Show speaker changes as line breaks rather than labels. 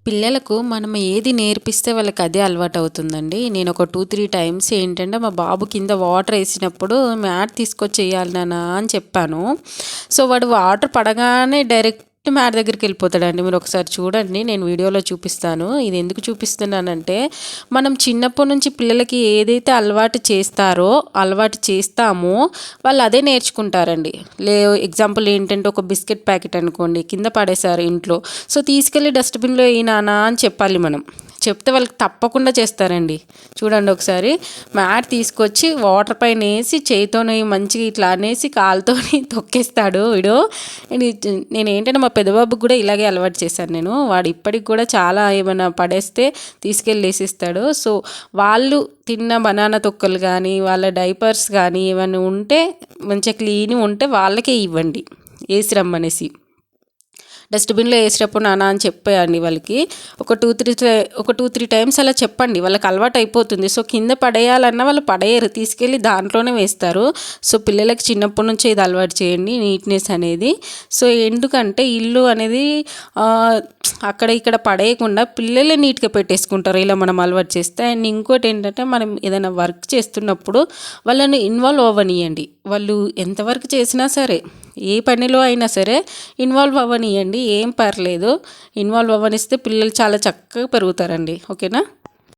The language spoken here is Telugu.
పిల్లలకు మనం ఏది నేర్పిస్తే వాళ్ళకి అదే అలవాటు అవుతుందండి. నేను ఒక 2, 3 టైమ్స్ ఏంటంటే మా బాబు కింద వాటర్ ఏసినప్పుడు మ్యాట్ తీసుకొచ్చేయాలి నాన్న అని చెప్పాను. సో, వాడు వాటర్ పడగానే డైరెక్ట్ మ్యాట్ దగ్గరికెళ్ళిపోతాడండి. మీరు ఒకసారి చూడండి. నేను వీడియోలో చూపిస్తాను. ఇది ఎందుకు చూపిస్తున్నానంటే, మనం చిన్నప్పటి నుంచి పిల్లలకి ఏదైతే అలవాటు చేస్తామో వాళ్ళు అదే నేర్చుకుంటారండి. ఎగ్జాంపుల్ ఏంటంటే, ఒక బిస్కెట్ ప్యాకెట్ అనుకోండి కింద పడేశారు ఇంట్లో. సో, తీసుకెళ్ళి డస్ట్‌బిన్‌లో ఎయి నాన్న అని చెప్పాలి మనం. చెప్తే వాళ్ళకి తప్పకుండా చేస్తారండి. చూడండి ఒకసారి మ్యాట్ తీసుకొచ్చి వాటర్ పైన ఏసి చేయితోని మంచిగా ఇట్లా అనేసి కాలుతోని తొక్కేస్తాడు వీడు. నేనేంటంటే మా పెద్ద బాబుకి కూడా ఇలాగే అలవాటు చేశాను నేను. వాడు ఇప్పటికి కూడా చాలా ఏమైనా పడేస్తే తీసుకెళ్ళి ఏసేస్తాడు. సో, వాళ్ళు తిన్న బనానా తొక్కలు కానీ, వాళ్ళ డైపర్స్ కానీ ఏమైనా ఉంటే మంచిగా క్లీన్‌గా ఉంటే వాళ్ళకే ఇవ్వండి ఏసి రమ్మనేసి. డస్ట్‌బిన్‌లో వేసేటప్పుడు నాన్న అని చెప్పేయండి వాళ్ళకి. ఒక 2, 3 టైమ్స్ అలా చెప్పండి. వాళ్ళకి అలవాటు అయిపోతుంది. సో, కింద పడేయాలన్నా వాళ్ళు పడేయరు. తీసుకెళ్ళి దాంట్లోనే వేస్తారు. సో, పిల్లలకి చిన్నప్పటి నుంచే ఇది అలవాటు చేయండి నీట్‌నెస్ అనేది. సో, ఎందుకంటే ఇల్లు అనేది అక్కడ ఇక్కడ పడేయకుండా పిల్లలే నీట్‌గా పెట్టేసుకుంటారు ఇలా మనం అలవాటు చేస్తే. అండ్ ఇంకోటి ఏంటంటే మనం ఏదైనా వర్క్ చేస్తున్నప్పుడు వాళ్ళని ఇన్వాల్వ్ అవ్వనియండి. వాళ్ళు ఎంతవరకు చేసినా సరే, ఏ పనిలో అయినా సరే ఇన్వాల్వ్ అవ్వనియండి. ఏం పర్లేదు. ఇన్వాల్వ్ అవ్వనిస్తే పిల్లలు చాలా చక్కగా పెరుగుతారండి. ఓకేనా?